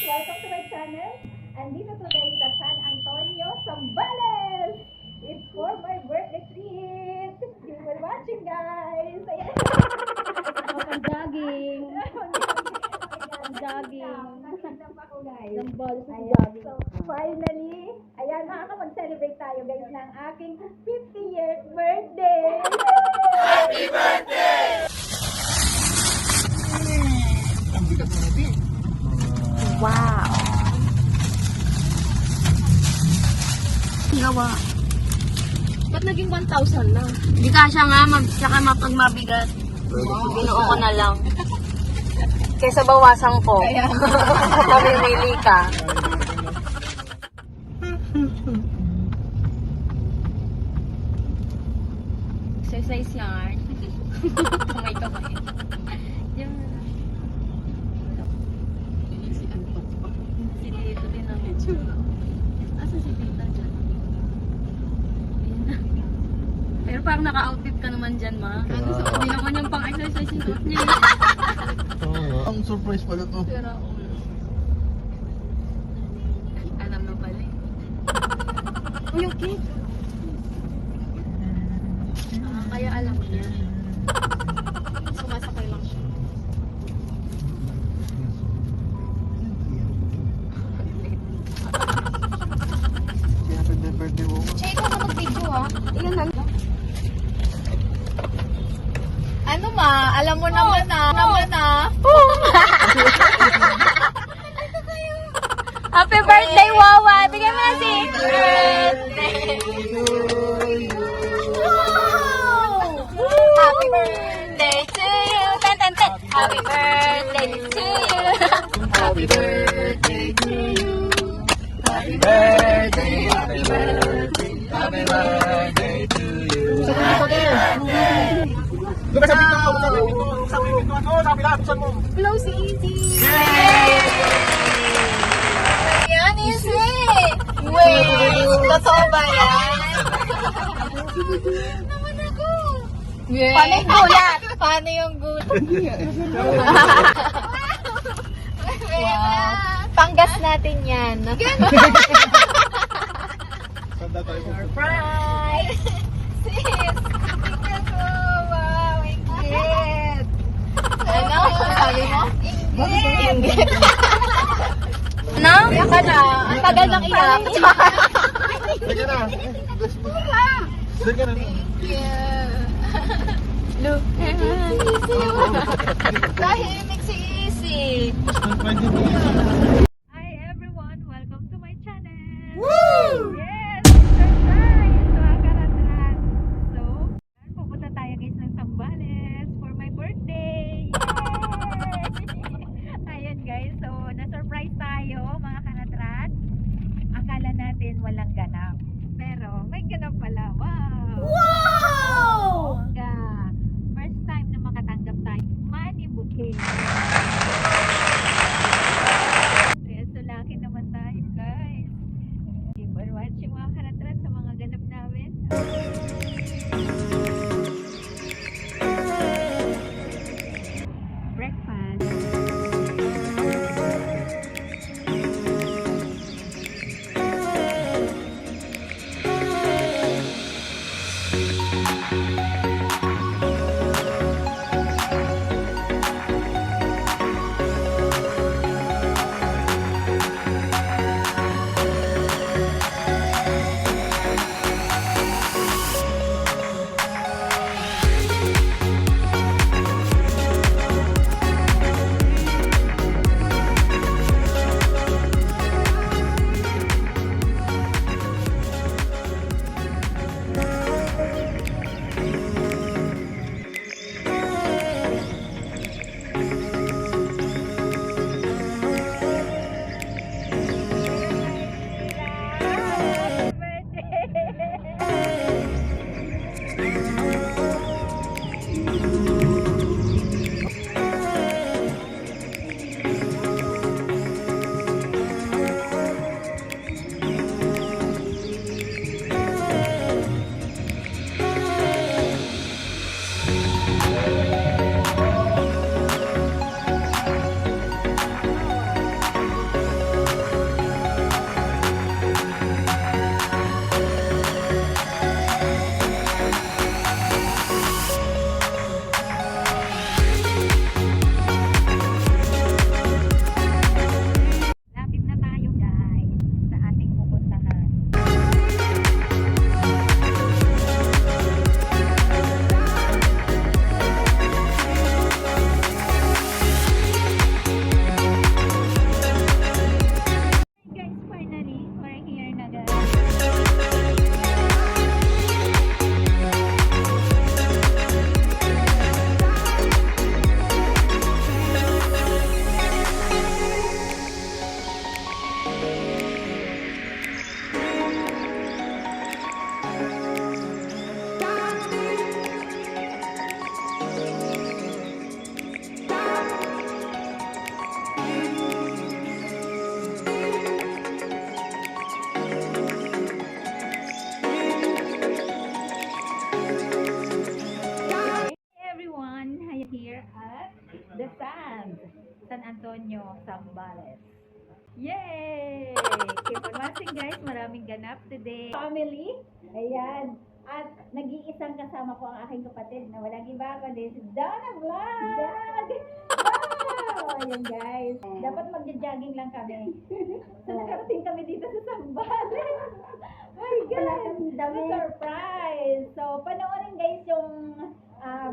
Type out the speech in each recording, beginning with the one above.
Welcome to my channel. Andito today sa San Antonio, Zambales. It's for my birthday treat. Keep on watching, guys. Ayan. Jogging. Jogging. Zambales sa Ayan. jogging. So, finally, ayan, makakapag-celebrate tayo, guys, ng aking 50th birthday. Happy birthday! Ang bigat na natin. Wow. Gawa. Ba't naging 1,000 lang? Hindi kasya nga, tsaka mapag mabigat. Binuo ko na lang. Kaysa bawasan ko. Mamimili ka. Exercise yan. Kamay-kamay. Yung... Si Tito din ang itsura. Asa si Tita dyan? Ayan na. Pero parang naka-outfit ka naman dyan, ma. Ano sa hindi naman yung pang-exercise yung suot niya. Ang surprise pala to. Pero, alam na pala eh. Uy, yung cake. Kaya alam niya. Sumasakay lang siya. Kaya birthday mo. Che, ikaw na mag-video ha. Iyan lang. Ano ma? Alam mo naman na. Naman na. Happy birthday, Wawa! Bigyan mo na si birthday! Happy birthday to you! Ten, ten, ten! Happy birthday to you! Happy birthday to you! Happy birthday, happy birthday, happy birthday to you. Doon ka sa pinto mo, sa pinto mo, sa pinto mo. Blow si Easy! Yan, Easy! Wait! Totoo ba yan? Naman ako! Yeah. Paano yung gulat? Paano yung gulat? Wow. Panggas natin yan. Sanda tayo po. Surprise! Sis! Tingnan ko! Wow! Ingit! Ano? Sabi mo? Ingit! Ano? Iyak ka na. Ang tagal ng iyak. Sige na. Sige na. Look. Tahimik si Easy. Hi everyone! Welcome to my channel! Woo! Yes! Surprise! Mga karatan! So, pupunta tayo guys ng Zambales for my birthday! Yay! Ayun guys, so na-surprise tayo mga karatrat. Akala natin walang ganap. Pero may ganap pala. Wow! Wow! Bongga! First time na makatanggap tayo. Money bouquet. Kaya sulaki naman tayo guys. Keep on watching mga karatrat sa mga ganap namin. Breakfast. nyo, Sambales. Yay! Keep on watching guys, maraming ganap today. Family, ayan. At nag-iisang kasama ko ang aking kapatid na walang iba kundi si Donna Vlog! Wow! Ayan guys, dapat magja-jogging lang kami. So nakarating kami dito sa Sambales. My God! Surprise! So panoorin guys yung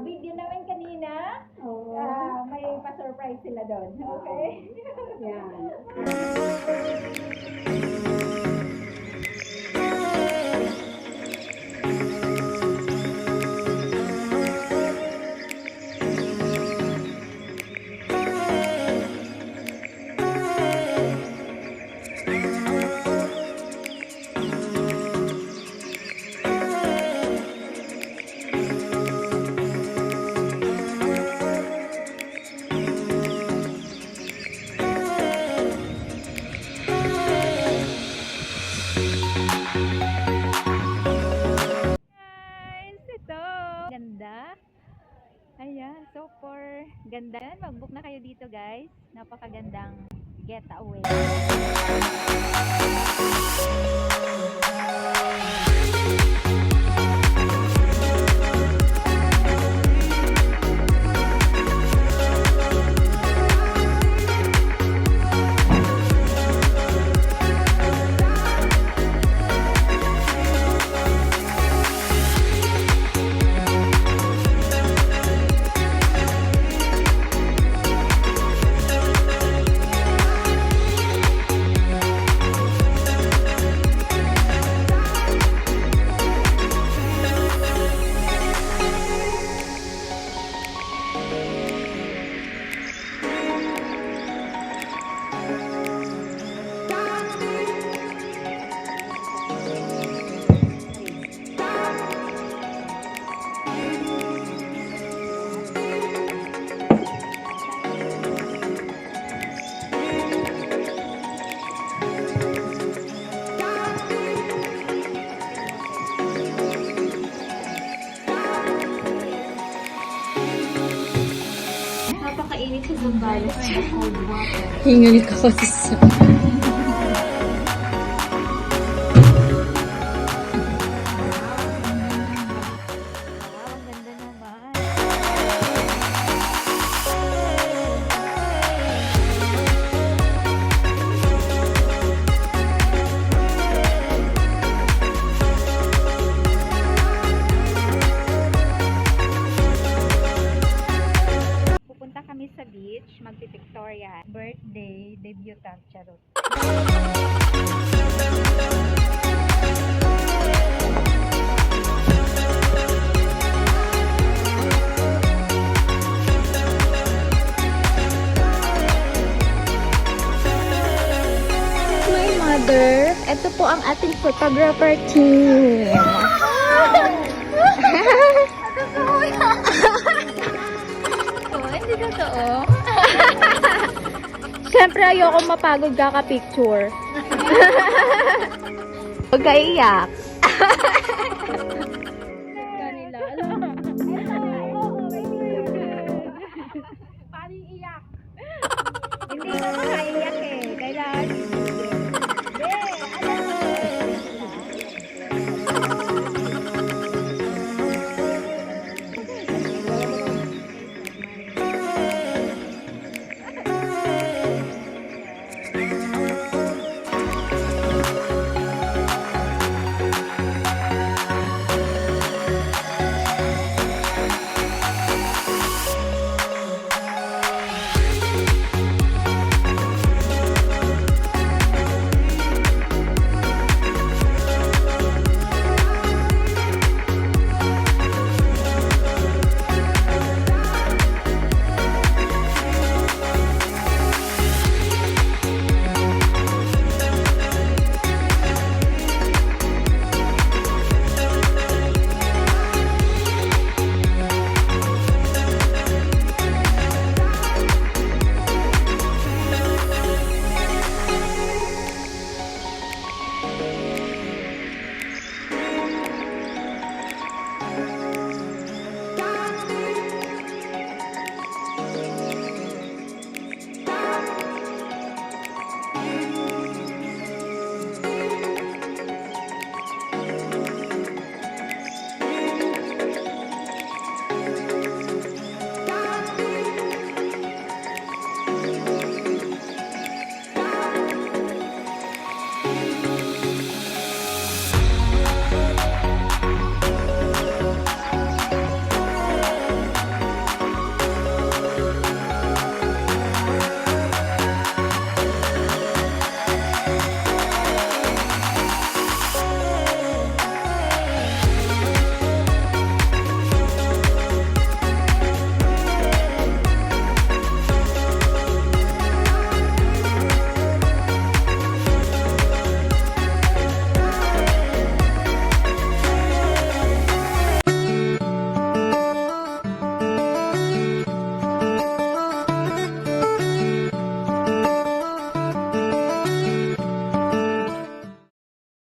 video namin kanina. May pa-surprise sila doon. Okay? Yan. Guys, ito. Ganda. Ayan, so for ganda. Mag-book na kayo dito guys. Napakagandang getaway. Napakainit sa Zambales. Cold water. Hingal ka kasi sa... Wow, ang ganda naman. Pupunta kami sa beach, magpipictorial. Birthday, debutante, charot. My mother, ito po ang ating photographer team. Oh, hindi totoo. Siyempre, ayoko mapagod kaka-picture. Huwag ka iyak.